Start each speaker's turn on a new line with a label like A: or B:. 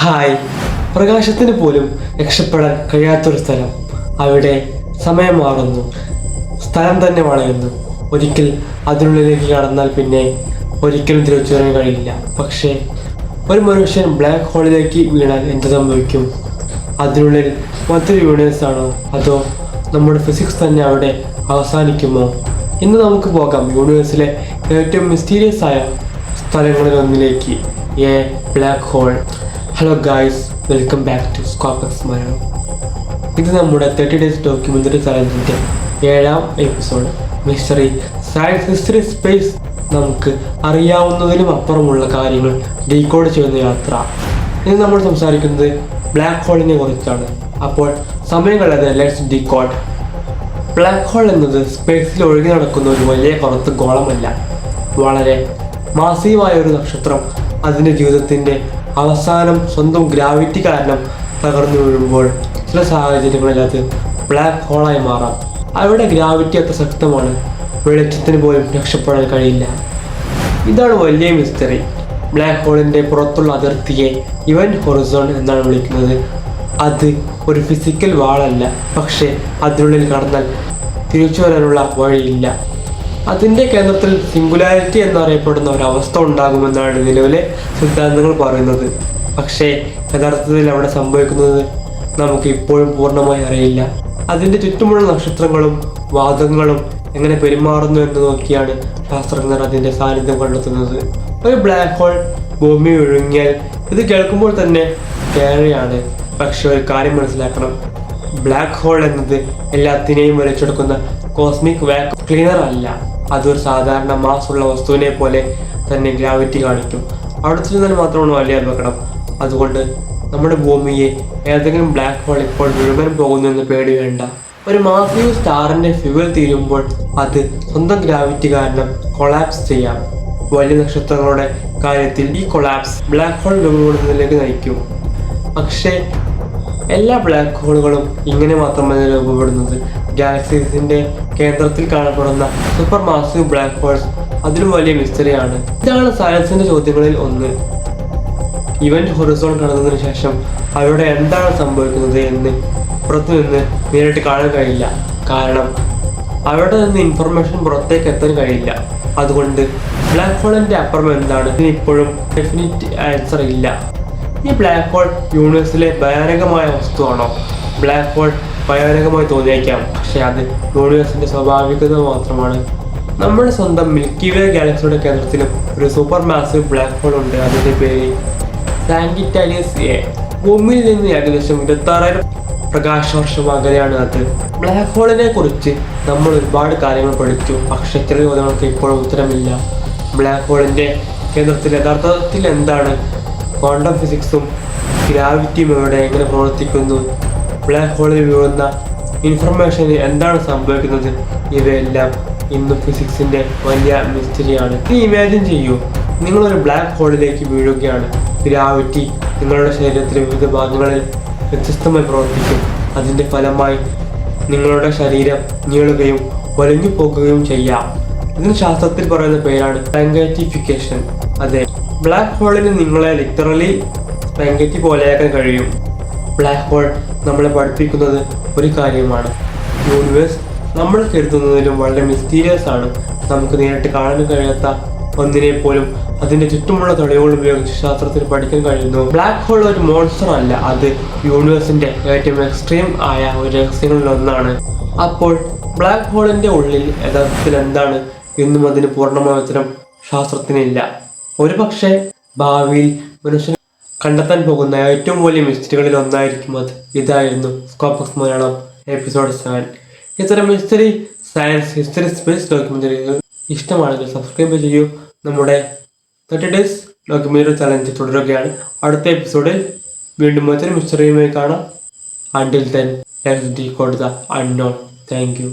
A: Hi. പ്രകാശത്തിന് പോലും രക്ഷപ്പെടാൻ കഴിയാത്തൊരു സ്ഥലം. അവിടെ സമയം മാറുന്നു, സ്ഥലം തന്നെ വളയുന്നു. ഒരിക്കൽ അതിനുള്ളിലേക്ക് കടന്നാൽ പിന്നെ ഒരിക്കലും തിരിച്ചു വരാൻ കഴിയില്ല. പക്ഷേ ഒരു മനുഷ്യൻ ബ്ലാക്ക് ഹോളിലേക്ക് വീണാൽ എന്ത് സംഭവിക്കും? അതിനുള്ളിൽ മറ്റൊരു യൂണിവേഴ്സ് ആണോ, അതോ നമ്മുടെ ഫിസിക്സ് തന്നെ അവിടെ അവസാനിക്കുമോ? ഇന്ന് നമുക്ക് പോകാം യൂണിവേഴ്സിലെ ഏറ്റവും മിസ്റ്റീരിയസ് ആയ സ്ഥലങ്ങളിൽ ഒന്നിലേക്ക്, a black hole. Hello guys, welcome back to Scopex Malayalam. ഇത് നമ്മുടെ 30 ഡേയ്സ് ഡോക്യുമെൻ്ററി ചലഞ്ചിൻ്റെ 7ാം episode. Mystery, science, history, space, നമുക്ക് അറിയാവുന്നതിനും അപ്പുറമുള്ള കാര്യങ്ങൾ ഡീകോഡ് ചെയ്യുന്ന യാത്ര. ഇന്ന് നമ്മൾ സംസാരിക്കുന്നത് ബ്ലാക്ക് ഹോളിനെ കുറിച്ചാണ്. അപ്പോൾ സമയം കളയാതെ ലെറ്റ്സ് ഡീകോഡ്. ബ്ലാക്ക് ഹോൾ എന്നത് സ്പേസിൽ ഒഴുകി നടക്കുന്ന ഒരു വലിയ കറുത്ത ഗോളമല്ല, വളരെ മാസീവായ ഒരു നക്ഷത്രം അതിൻ്റെ ജീവിതത്തിൻ്റെ അവസാനം സ്വന്തം ഗ്രാവിറ്റി കാരണം തകർന്നു വീഴുമ്പോൾ ചില സാഹചര്യങ്ങളിൽ അത് ബ്ലാക്ക് ഹോളായി മാറാം. അവിടെ ഗ്രാവിറ്റി അത്ര ശക്തമാണ്, വെളിച്ചത്തിന് പോലും രക്ഷപ്പെടാൻ കഴിയില്ല. ഇതാണ് വലിയ മിസ്റ്ററി. ബ്ലാക്ക് ഹോളിൻ്റെ പുറത്തുള്ള അതിർത്തിയെ ഇവന്റ് ഹൊറിസോൺ എന്നാണ് വിളിക്കുന്നത്. അത് ഒരു ഫിസിക്കൽ വാളല്ല, പക്ഷേ അതിനുള്ളിൽ കടന്നാൽ തിരിച്ചു വരാനുള്ള വഴിയില്ല. അതിൻ്റെ കേന്ദ്രത്തിൽ സിംഗുലാരിറ്റി എന്നറിയപ്പെടുന്ന ഒരവസ്ഥ ഉണ്ടാകുമെന്നാണ് നിലവിലെ സിദ്ധാന്തങ്ങൾ പറയുന്നത്. പക്ഷേ യഥാർത്ഥത്തിൽ അവിടെ സംഭവിക്കുന്നത് നമുക്ക് ഇപ്പോഴും പൂർണ്ണമായി അറിയില്ല. അതിൻ്റെ ചുറ്റുമുള്ള നക്ഷത്രങ്ങളും വാതകങ്ങളും എങ്ങനെ പെരുമാറുന്നു എന്ന് നോക്കിയാണ് ശാസ്ത്രജ്ഞർ അതിൻ്റെ സാന്നിധ്യം കണ്ടെത്തുന്നത്. ഒരു ബ്ലാക്ക് ഹോൾ ഭൂമി ഒഴുങ്ങിയാൽ ഇത് കേൾക്കുമ്പോൾ തന്നെ കേറിയാണ്. പക്ഷെ ഒരു കാര്യം മനസ്സിലാക്കണം, ബ്ലാക്ക് ഹോൾ എന്നത് എല്ലാത്തിനെയും വലിച്ചെടുക്കുന്ന കോസ്മിക് വാക്യൂം ക്ലീനർ അല്ല. അതൊരു സാധാരണ മാസുള്ള വസ്തുവിനെ പോലെ തന്നെ ഗ്രാവിറ്റി കാണിക്കും. അവിടെ ചെന്നാൽ മാത്രമാണ് വലിയ അപകടം. അതുകൊണ്ട് നമ്മുടെ ഭൂമിയെ ഏതെങ്കിലും ബ്ലാക്ക് ഹോൾ ഇപ്പോൾ മുഴുവൻ പോകുന്നു എന്ന് പേടി വേണ്ട. ഒരു മാസീവ് സ്റ്റാറിൻ്റെ ഫ്യൂവൽ തീരുമ്പോൾ അത് സ്വന്തം ഗ്രാവിറ്റി കാരണം കൊളാപ്സ് ചെയ്യാം. വലിയ നക്ഷത്രങ്ങളുടെ കാര്യത്തിൽ ഈ കൊളാപ്സ് ബ്ലാക്ക് ഹോൾ രൂപപ്പെടുന്നതിലേക്ക് നയിക്കും. പക്ഷേ എല്ലാ ബ്ലാക്ക് ഹോളുകളും ഇങ്ങനെ മാത്രമല്ല രൂപപ്പെടുന്നത്. ഗാലക്സീസിന്റെ കേന്ദ്രത്തിൽ കാണപ്പെടുന്ന സൂപ്പർ മാസീവ് ബ്ലാക്ക് ഹോൾസ് അതിലും വലിയ മിസ്റ്ററിയാണ്. ഇതാണ് സയൻസിന്റെ ചോദ്യങ്ങളിൽ ഒന്ന്. ഇവന്റ് ഹൊറിസോൺ കടന്നതിന് ശേഷം അവിടെ എന്താണ് സംഭവിക്കുന്നത് എന്ന് പുറത്തു നിന്ന് നേരിട്ട് കാണാൻ കഴിയില്ല. കാരണം അവിടെ നിന്ന് ഇൻഫർമേഷൻ പുറത്തേക്ക് എത്താൻ കഴിയില്ല. അതുകൊണ്ട് ബ്ലാക്ക് ഹോളിന്റെ അപ്പുറം എന്താണ് ഇപ്പോഴും ഡെഫിനിറ്റ് ആൻസർ ഇല്ല. ഈ ബ്ലാക്ക് ഹോൾ യൂണിവേഴ്സിലെ ഭയാനകമായ വസ്തുവാണോ? ബ്ലാക്ക് ഹോൾ ഭയാനകമായി തോന്നിയേക്കാം, പക്ഷെ അത് യൂണിവേഴ്സിന്റെ സ്വാഭാവികത മാത്രമാണ്. നമ്മുടെ സ്വന്തം മിൽക്കി വേ ഗാലക്സിയുടെ കേന്ദ്രത്തിലും ഒരു സൂപ്പർ മാസീവ് ബ്ലാക്ക് ഹോൾ ഉണ്ട്. അതിന്റെ പേര് സാങ്കിറ്റാലിയസ് എ. ഭൂമിയിൽ നിന്ന് ഏകദേശം 26,000 പ്രകാശവർഷം അകലെയാണ് അത്. ബ്ലാക്ക് ഹോളിനെ കുറിച്ച് നമ്മൾ ഒരുപാട് കാര്യങ്ങൾ പഠിച്ചു, പക്ഷെ ചില ചോദ്യങ്ങൾക്ക് ഇപ്പോഴും ഉത്തരമില്ല. ബ്ലാക്ക് ഹോളിന്റെ കേന്ദ്രത്തിൽ യഥാർത്ഥത്തിൽ എന്താണ്? ക്വാണ്ടം ഫിസിക്സും ഗ്രാവിറ്റിയും എവിടെ എങ്ങനെ പ്രവർത്തിക്കുന്നു? ബ്ലാക്ക് ഹോളിൽ വീഴുന്ന ഇൻഫർമേഷന് എന്താണ് സംഭവിക്കുന്നത്? ഇവയെല്ലാം ഇന്നും ഫിസിക്സിന്റെ വലിയ മിസ്റ്ററിയാണ്. നീ ഇമാജിൻ ചെയ്യൂ, നിങ്ങളൊരു ബ്ലാക്ക് ഹോളിലേക്ക് വീഴുകയാണ്. ഗ്രാവിറ്റി നിങ്ങളുടെ ശരീരത്തിലെ വിവിധ ഭാഗങ്ങളിൽ വ്യത്യസ്തമായി പ്രവർത്തിക്കും. അതിൻ്റെ ഫലമായി നിങ്ങളുടെ ശരീരം നീളുകയും വലിഞ്ഞു പോകുകയും ചെയ്യാം. ഇതിന് ശാസ്ത്രത്തിൽ പറയുന്ന പേരാണ് സ്പാങ്കറ്റിഫിക്കേഷൻ. അതെ, ബ്ലാക്ക് ഹോളിന് നിങ്ങളെ ലിറ്ററലി സ്പാങ്കറ്റി പോലെയാക്കാൻ കഴിയും. ബ്ലാക്ക് ഹോൾ നമ്മളെ പഠിപ്പിക്കുന്നത് ഒരു കാര്യമാണ്: യൂണിവേഴ്സ് നമ്മൾ കരുതുന്നതിലും വളരെ മിസ്റ്റീരിയസ് ആണ്. നമുക്ക് നേരിട്ട് കാണാൻ കഴിയാത്ത ഒന്നിനെ പോലും അതിൻ്റെ ചുറ്റുമുള്ള തെളിവുകൾ ഉപയോഗിച്ച് ശാസ്ത്രത്തിൽ പഠിക്കാൻ കഴിയുന്നു. ബ്ലാക്ക് ഹോൾ ഒരു മോൺസ്റ്റർ അല്ല, അത് യൂണിവേഴ്സിന്റെ ഏറ്റവും എക്സ്ട്രീം ആയ ഒരു രഹസ്യങ്ങളിൽ ഒന്നാണ്. അപ്പോൾ ബ്ലാക്ക് ഹോളിന്റെ ഉള്ളിൽ യഥാർത്ഥത്തിൽ എന്താണ് എന്നും അതിന് പൂർണ്ണമായ ഉത്തരം ശാസ്ത്രത്തിനില്ല. ഒരു പക്ഷേ ഭാവിയിൽ മനുഷ്യൻ കണ്ടെത്താൻ പോകുന്ന ഏറ്റവും വലിയ മിസ്റ്ററികളിൽ ഒന്നായിരിക്കും അത്. ഇതായിരുന്നു സ്കോപ്പക്സ് മലയാളം എപ്പിസോഡ് 7. ഇത്തരം മിസ്റ്ററി, സയൻസ്, ഹിസ്റ്ററി, സ്പേസ് ഡോക്യുമെൻ്ററികൾ ഇഷ്ടമാണെങ്കിൽ സബ്സ്ക്രൈബ് ചെയ്യൂ. നമ്മുടെ 30 ഡേയ്സ് ഡോക്യുമെൻ്ററി ചലഞ്ച് തുടരുകയാണ്. അടുത്ത എപ്പിസോഡിൽ വീണ്ടും മറ്റൊരു മിസ്റ്ററിയുമായി കാണാം. Until then, let's decode the unknown. Thank you.